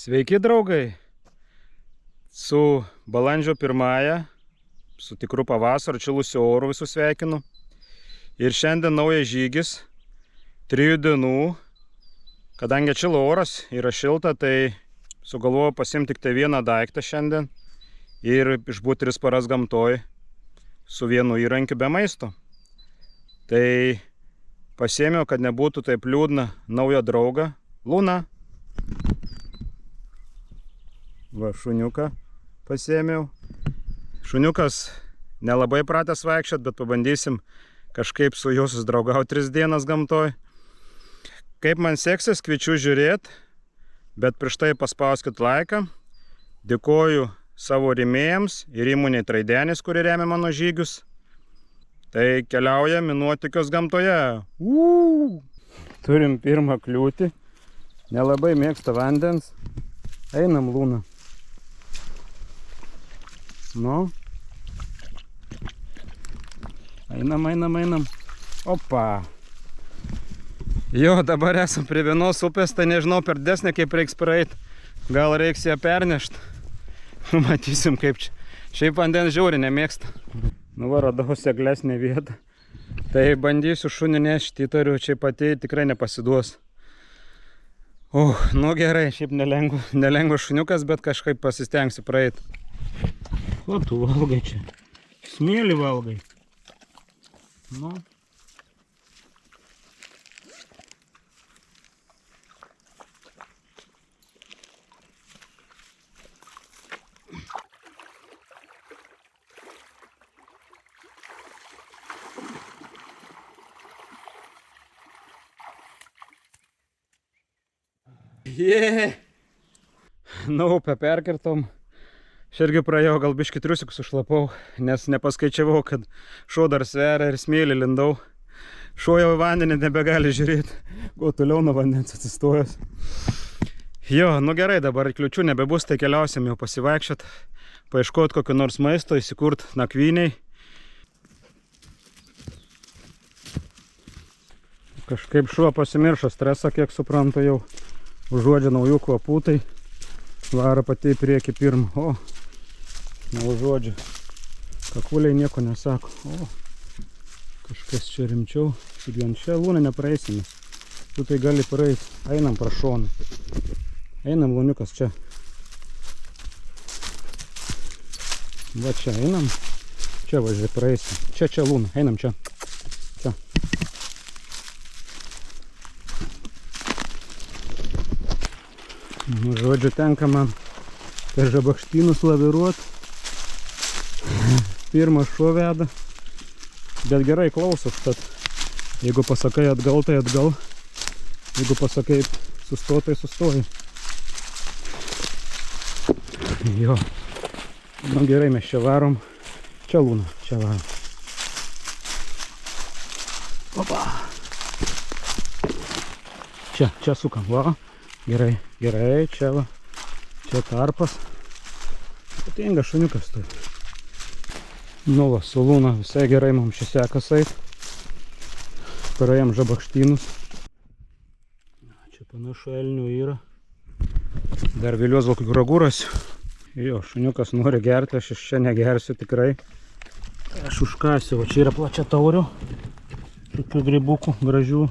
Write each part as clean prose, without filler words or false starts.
Sveiki draugai, su balandžio 1, su tikru pavasario čilusiu oru visus sveikinu. Ir šiandien naujas žygis, 3 dienų, kadangi atšilo oras, yra šilta, tai sugalvojau pasimti tik tai vieną daiktą šiandien ir išbūti 3 paras gamtoj su vienu įrankiu be maisto. Tai pasiėmiau, kad nebūtų taip liūdna, naują draugą, Luną. Va, šuniuką pasiėmiau. Šuniukas nelabai pratęs vaikščiot, bet pabandysim kažkaip su juo susidraugauti 3 dienas gamtoj. Kaip man seksis, kviečiu žiūrėti, bet prieš tai paspauskit laiką. Dėkoju savo rėmėjams ir įmonei Traidenis, kuri remia mano žygius. Tai keliaujam į nuotykius gamtoje. Turim pirmą kliūtį. Nelabai mėgsta vandens. Einam, Luna. Nu. Einam. Opa. Jo, dabar esam prie vienos upės, tai nežinau per desnę kaip reiks praeit. Gal reiks ją pernešt. Matysim kaip čia. Šiaip vandens žiauriai nemėgsta. Nu va, radau seglesnę vietą. Tai bandysiu šunį nešti, įtariu, čia pati tikrai nepasiduos. Nu gerai, šiaip nelengvas šuniukas, bet kažkaip pasistengsiu praeit. Ko tu valgai čia? Smėlį valgai. Nu. Nu, upę perkirtom. Aš irgi praėjau, gal biškį triusikus sušlapau, nes nepaskaičiavau, kad šuo dar sveria ir smėlį lindau. Šuo jau į vandenį nebegali žiūrėti, kuo toliau nuo vandens atsistojęs. Jo, nu gerai, dabar kliučių nebebus, tai keliausim jau pasivaikščiot, paieškoti kokio nors maisto, įsikurt nakvyniai. Kažkaip šuo pasimiršo stresą, kiek suprantu jau. Užuodžia naujų kvapų, tai varo pati į priekį pirmą. Neužuodžia. Kakuliai nieko nesako. Kažkas čia rimčiau. Vien čia Lūnę nepraeisime. Tu tai gali praeiti. Einam pro šoną. Einam, Lūniukas, čia. Va čia einam. Čia važiuoji praeisim. Čia Lūna. Einam čia. Čia. Nu, žodžiu, tenka man per žabakštynus laviruot. Pirmas šuo veda. Bet gerai klauso užtat. Jeigu pasakai atgal, tai atgal. Jeigu pasakai sustot, tai sustoji. Jo. Nu gerai, mes čia varom. Čia Lūna, čia varom. Opa. Čia sukam, va. Gerai, čia va. Čia tarpas. Ypatingas šuniukas tai. Nu va, su Lūna visai gerai mums čia sekas eit. Praėjom žabakštynus. Čia panašu elnių yra. Dar vėlios kokių ragų rasiu. Jo, šuniukas nori gerti, aš iš čia negersiu tikrai. Aš užkasiu, va čia yra plačia taurių. Tokių grybukų gražių.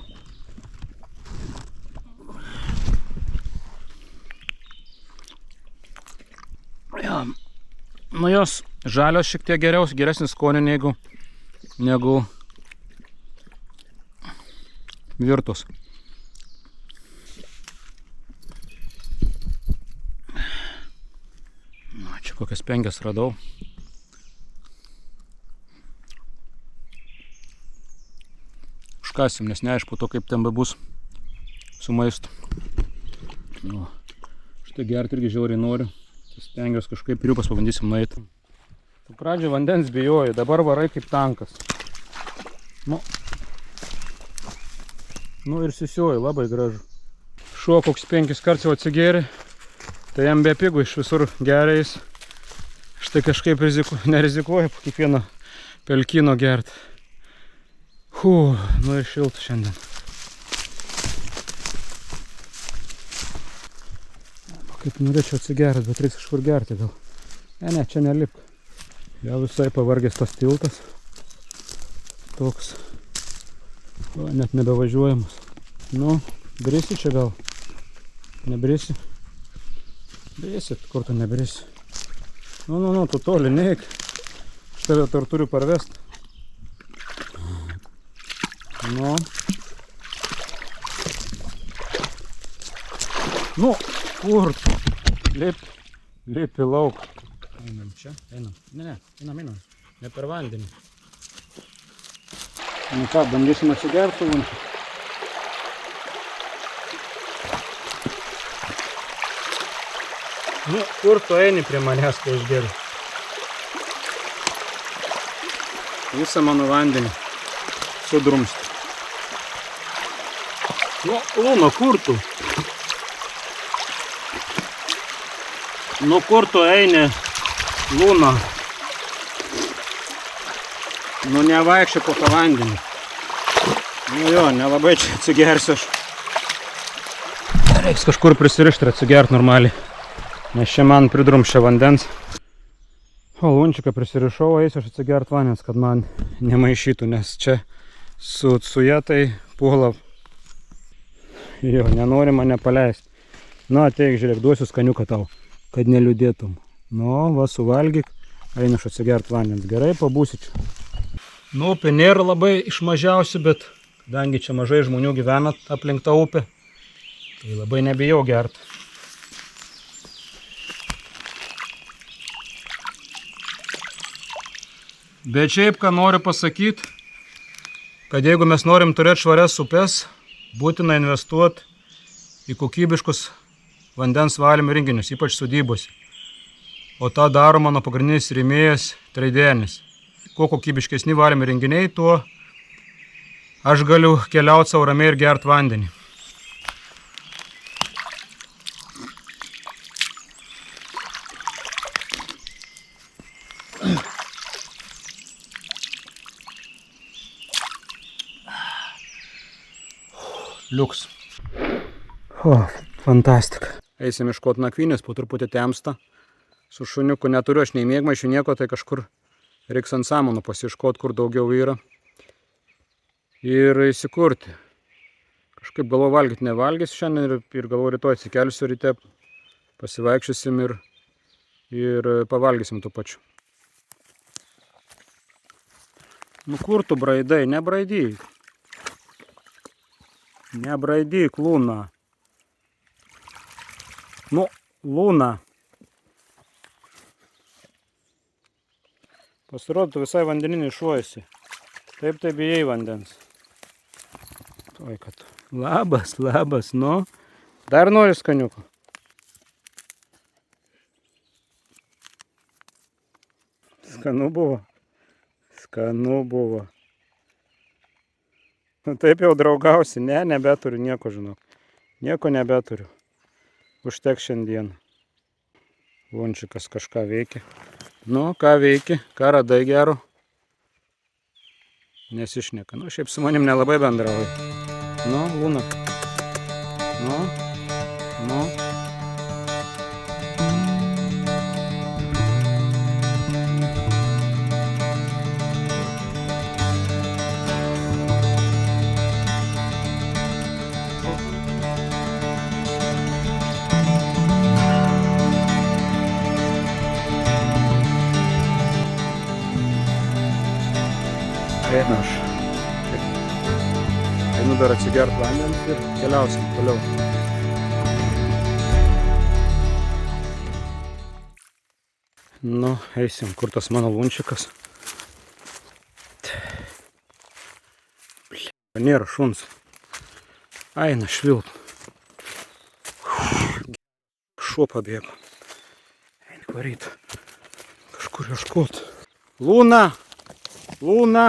Nu jos žalios šiek tiek geresnis skonio negu virtus. Na, čia kokias 5 radau. Užkasim, nes neaišku to, kaip ten bebus su maistu. Nu, štai gerti irgi žiauriai noriu. Stengiuos kažkaip piriupas pabandysim nueiti. Tu pradžią vandens bijoji, dabar varai kaip tankas. Nu ir sisioji, labai gražu. Šuo koks 5 kartus jau atsigėrė, tai jam be pigų iš visur geriais. Štai kažkaip nerizikuoju po kiekvieno pelkyno gerti. Nu ir šilta šiandien. Kaip norėčiau atsigerti, bet reiks kažkur gerti gal. Ne, čia nelipk. Jau visai pavargęs tas tiltas. Toks. O, net nebevažiuojamas. Nu, brisi čia gal. Nebrisi. Brisi, kur tu nebrisi. Nu, tu toli neik. Aš tave dar turiu parvest. Nu. Nu, kur tu? Lip į lauk. Einam čia, einam. Ne, einam. Ne per vandenį. Nu ką, bandysim atsigerti, Lunčiu. Nu, kur tu eini prie manęs, kai aš geriu? Visą mano vandenį sudrumsti. Nu, Luna, kur tu? Nu, kur tu eini, Luna? Nu, nevaikščiai po tą vandenį. Nu jo, nelabai čia atsigersiu aš. Reiks kažkur prisirišti ir atsigerti normaliai. Nes čia man pridrumščia vandens. O Lunčiką prisirišau, eisiu aš atsigert vandens, kad man nemaišytų, nes čia su ja tai puola. Jo, nenori mane paleisti. Nu, ateik, žiūrėk, duosiu skaniuką tau, kad neliūdėtum. Nu, va, suvalgyk, einu aš atsigert vandens. Gerai, pabūsi čia. Nu, upė nėra labai išmažiausi, bet kadangi čia mažai žmonių gyvena aplink tą upę, tai labai nebijau gerti. Bet šiaip, ką noriu pasakyti, kad jeigu mes norim turėti švarias upes, būtina investuoti į kokybiškus vandens valymo įrenginius, ypač sodybose. O tą daro mano pagrindinis rėmėjas Treidenis. Kuo kokybiškesni valymo įrenginiai, tuo aš galiu keliauti sau ramiai ir gerti vandenį. Liuks. O, fantastika. Eisim iškoti nakvynės, po truputį temsta. Su šuniuku neturiu aš nei mėgmaišių nieko, tai kažkur reiks ant samanų pasiškoti, kur daugiau yra. Ir įsikurti. Kažkaip galvoju valgyti nevalgysiu šiandien ir galvoju rytoj atsikelsiu ryte, pasivaikščiosim ir pavalgysim tų pačių. Nu kur tu braidai? Nebraidyk. Nebraidyk, Luna. Nu, Luna. Pasirodo, tu visai vandeninį šuojasi. Taip bijai vandens. Oi, kad. Labas, nu. Dar nori skaniuko? Skanu buvo. Skanu buvo. Taip jau draugausi. Ne, nebeturiu nieko, žinok. Nieko nebeturiu. Užtek šiandien. Lunčikas kažką veikia. Nu, ką veiki? Ką radai gero? Nesišneka. Nu, šiaip su manim nelabai bendrauja. Nu, Luna. Nu. Einu aš. Einu dar atsigert vandens ir keliausim toliau. Nu, eisim, kur tas mano Lunčikas. Nėra šuns. Eina švilt. Šuo pabėgo. Eina varyt. Kažkur ieškot. Luna! Luna!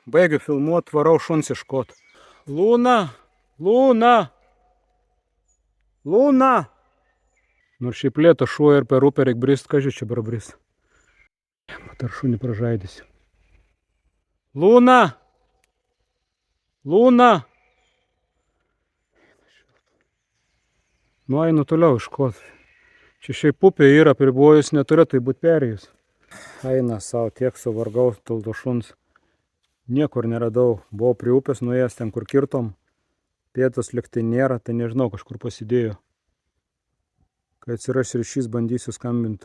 Baigiu filmuot, varau šuns ieškot. Luna! Luna! Luna! Nors šiaip lėto šuo ir per upę reik brist, ką čia brabris. Matar šunį pražaidysiu. Luna! Luna! Nu, einu toliau iškot. Čia šiaip upė yra, pribojus neturėtų būti perėjus. Eina savo, tiek suvargau dėl to šuns. Niekur neradau. Buvau prie upės nuėjęs ten, kur kirtom. Pėtos liktai nėra, tai nežinau, kažkur pasidėjo. Kai atsiras ryšys, bandysiu skambinti.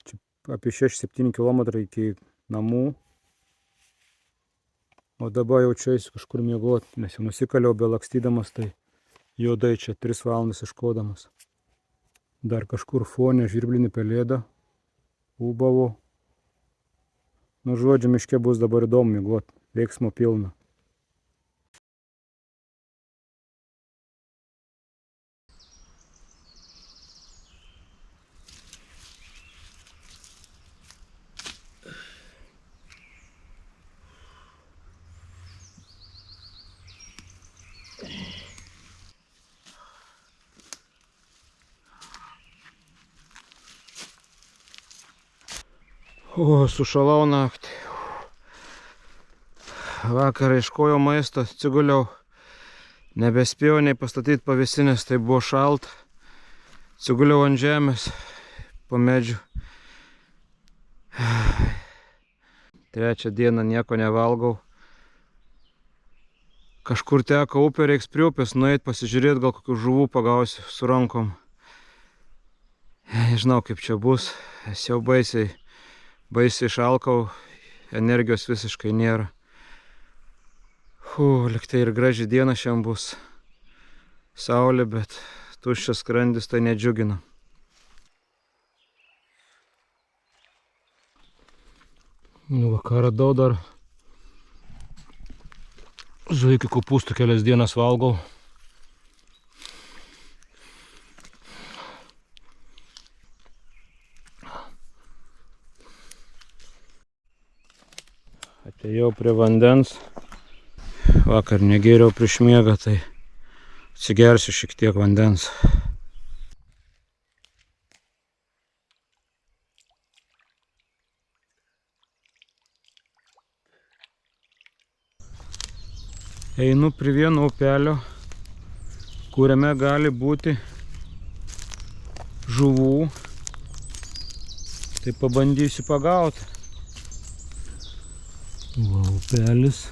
Čia apie 6-7 km iki namų. O dabar jau čia eisiu kažkur miegoti, nes jau nusikaliau belakstydamas, tai juodai čia 3 valandas iškodamas. Dar kažkur fone žvirblinį pelėdą ūbavo. Nu, žodžiu, miške bus dabar įdomu miegoti, veiksmo pilna. O, sušalau naktį. Vakar ieškojau maisto, atsiguliau. Nebespėjau nei pastatyti pavėsinės, tai buvo šalta. Atsiguliau ant žemės, po medžių. 3 dieną nieko nevalgau. Kažkur teko upė, reiks prie upės nueit, pasižiūrėti, gal kokių žuvų pagausiu su rankom. Nežinau, kaip čia bus. Es jau baisiai šalkau, energijos visiškai nėra. Liktai ir graži diena šiandien bus. Saulė, bet tuščias skrandis tai nedžiugina. Nu, ką radau dar. Zuikį kopūstų kelias dienas valgau. Atėjau prie vandens. Vakar negėriau prieš miegą, tai atsigersiu šiek tiek vandens. Einu prie vieno upelio, kuriame gali būti žuvų. Tai pabandysiu pagauti. Va, upelis.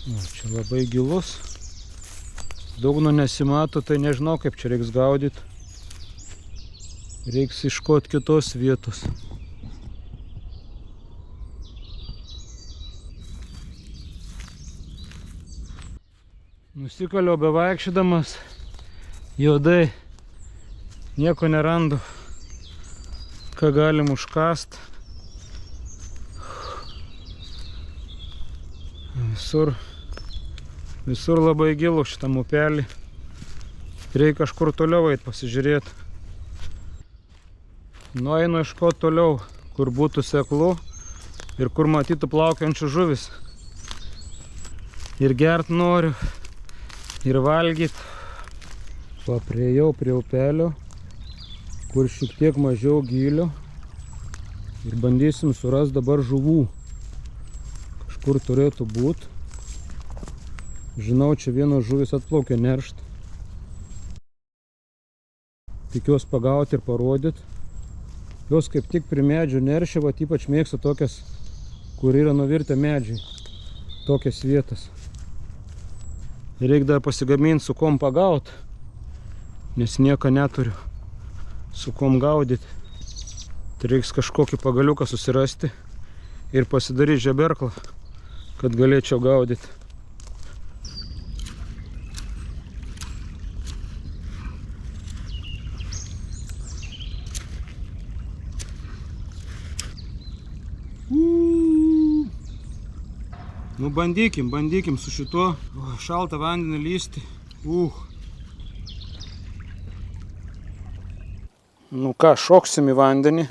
O, čia labai gilus. Dugno nesimato, tai nežinau, kaip čia reiks gaudyti. Reiks ieškoti kitos vietos. Nusikaliau bevaikščiodamas, juodai, nieko nerandu, ką galim užkast. Visur labai gilu šitam upelį. Reikia kažkur toliau eit pasižiūrėti. Nueinu ieškoti toliau, kur būtų seklu ir kur matytų plaukiančių žuvis. Ir gert noriu, ir valgyt. Priėjau prie upelio, kur šiek tiek mažiau gylio. Ir bandysim surasti dabar žuvų. Kažkur turėtų būti. Žinau, čia vienos žuvis atplaukė neršt. Tikiuosi pagauti ir parodyti. Jos kaip tik prie medžių neršia, vat ypač mėgsta tokias, kur yra nuvirtę medžiai. Tokias vietas. Reikia dar pasigaminti, su kom pagauti, nes nieko neturiu su kom gaudyti. Tai reiks kažkokį pagaliuką susirasti ir pasidaryti žeberklą, kad galėčiau gaudyti. Nu bandykim su šituo šaltą vandenį lysti. Nu ką, šoksim į vandenį.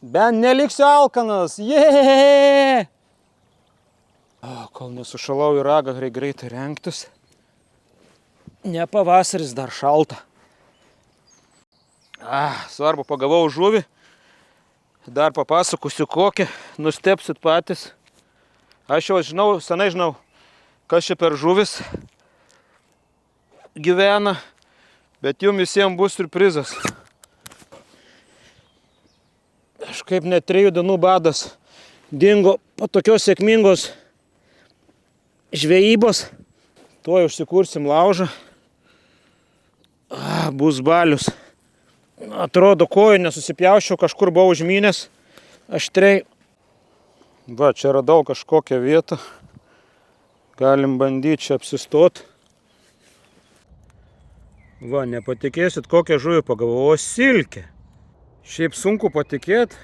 Ben neliksiu alkanas. Jėėė! Kol nesušalau į ragą, greitai rengtis. Ne pavasaris, dar šalta. Svarbu, pagavau žuvį. Dar papasakosiu kokią. Nustepsit patys. Aš jau žinau, senai žinau, kas čia per žuvis gyvena. Bet jums visiems bus siurprizas. Kažkaip net 3 dienų badas dingo po tokios sėkmingos žvejybos. Tuoj užsikursim laužą. Bus balius. Atrodo, kojų nesusipjaučiau, kažkur buvau užmynęs aštriai. Va, čia radau kažkokią vietą. Galim bandyti čia apsistot. Va, nepatikėsit, kokią žuvį pagavau. O silkė. Šiaip sunku patikėti,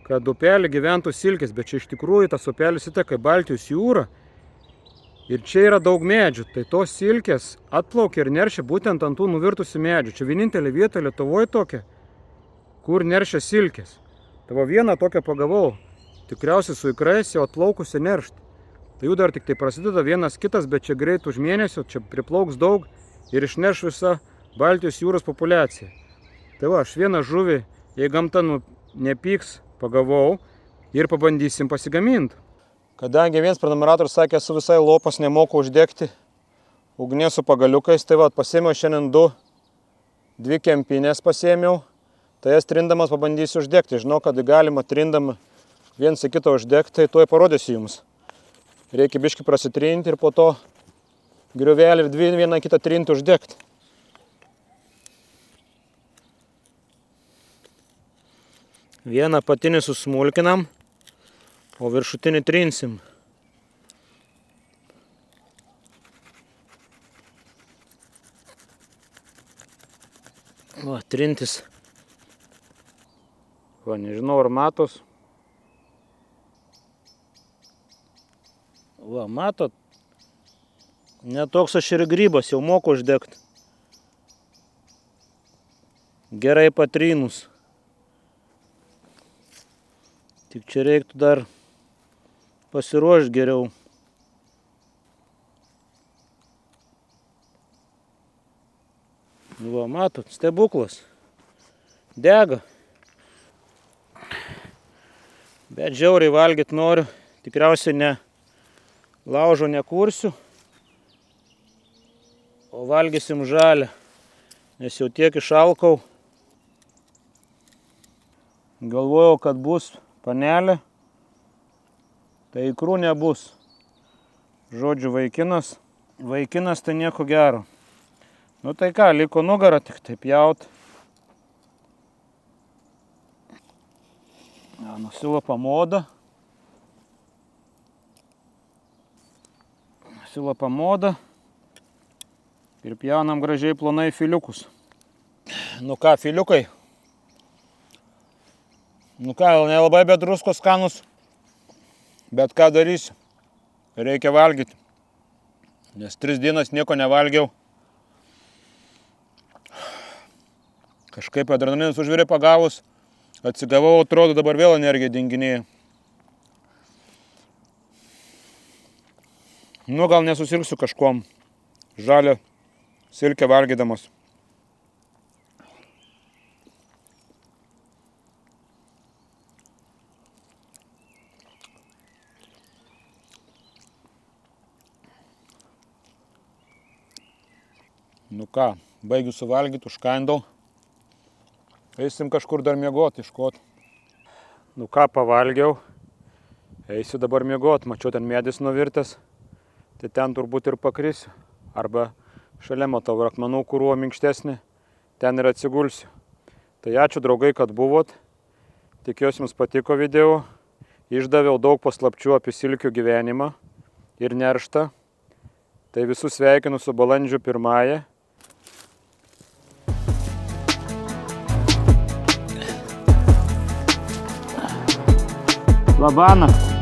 kad upelį gyventų silkės, bet čia iš tikrųjų tas upelis įteka į Baltijos jūrą. Ir čia yra daug medžių. Tai tos silkės atplaukia ir neršia būtent ant tų nuvirtusių medžių. Čia vienintelė vieta Lietuvoje tokia, kur neršia silkės. Tai va vieną tokią pagavau. Tikriausiai su ikrais jau atplaukusi neršti. Tai jų dar tik tai prasideda vienas kitas, bet čia greit už mėnesio, čia priplauks daug ir išnerš visa Baltijos jūros populiacija. Tai va, aš vieną žuvį, jei gamta nepyks, pagavau ir pabandysim pasigaminti. Kadangi vienas prenumeratorius sakė, esu visai lopas, nemoku uždegti ugnies su pagaliukais, tai va, pasėmiau šiandien 2 kempinės pasėmiau, tai jas trindamas pabandysiu uždegti. Žinau, kad galima trindama viens į kitą uždegti, tai tuoj parodysiu jums. Reikia biškį prasitrinti ir po to griuvelį ir vieną kitą trinti uždegti. Vieną apatinį susmulkinam, o viršutinį trinsim. Va, trintis. Va, nežinau, ar matos. Va, matot? Netoks aš ir grybas, jau moku uždegti. Gerai patrynus. Tik čia reiktų dar pasiruošti geriau. Va, matot, stebuklas. Dega. Bet žiauriai valgyti noriu. Tikriausiai ne laužo nekursiu, o valgysim žalę, nes jau tiek išalkau. Galvojau, kad bus panelė, tai ikrų nebus. Žodžiu, vaikinas. Vaikinas tai nieko gero. Nu tai ką, liko nugarą tik taip pjaut. Nusilapam odą. Nusilapam odą. Ir pjaunam gražiai plonai filiukus. Nu ką, filiukai? Nu ką, nelabai be druskos skanus. Bet ką darysiu? Reikia valgyti. Nes 3 dienas nieko nevalgiau. Kažkaip adrenalinas užvirė pagavus. Atsigavau, atrodo, dabar vėl energija dinginėja. Nu, gal nesusirgsiu kažkuom. Žalią silkę valgydamas. Nu ką, baigiu suvalgyti, užkandau. Eisim kažkur dar miegoti, iškot. Nu ką, pavalgiau. Eisiu dabar miegoti. Mačiau, ten medis nuvirtęs. Tai ten turbūt ir pakrisiu. Arba šalia matau akmenų krūva minkštesnė. Ten ir atsigulsiu. Tai ačiū, draugai, kad buvot. Tikiuosi jums patiko video. Išdaviau daug paslapčių apie silkių gyvenimą ir nerštą. Tai visus sveikinu su balandžio 1. Labanakt.